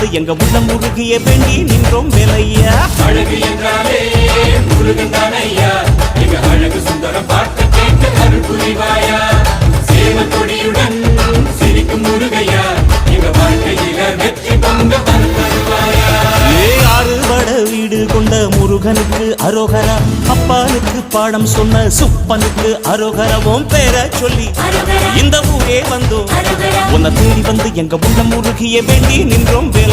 வந்து எங்க உள்ளம் உருகிய வேண்டி நின்றோம் வேலையா. அழகு என்றாலே முருகன் தானையா, எங்க அழகு சுந்தரம் பார்த்து கேட்டு அருள் புரிவாயா. சேவல் கொடியுடன் சிரிக்கும் முருகையா, எங்க வாழ்க்கையில வெற்றி பொங்க தருவாயா. ஆறுபட வீடு கொண்ட முருகனுக்கு அரோகரா, அப்பானுக்கு பாடம் சொன்ன சுப்பனுக்கு அரோகரவும் பேர சொல்லி இந்த ஊரே வந்தோம். உன்னை தேடி வந்து எங்க உள்ளம் உருகிய வேண்டி நின்றோம் வேலை.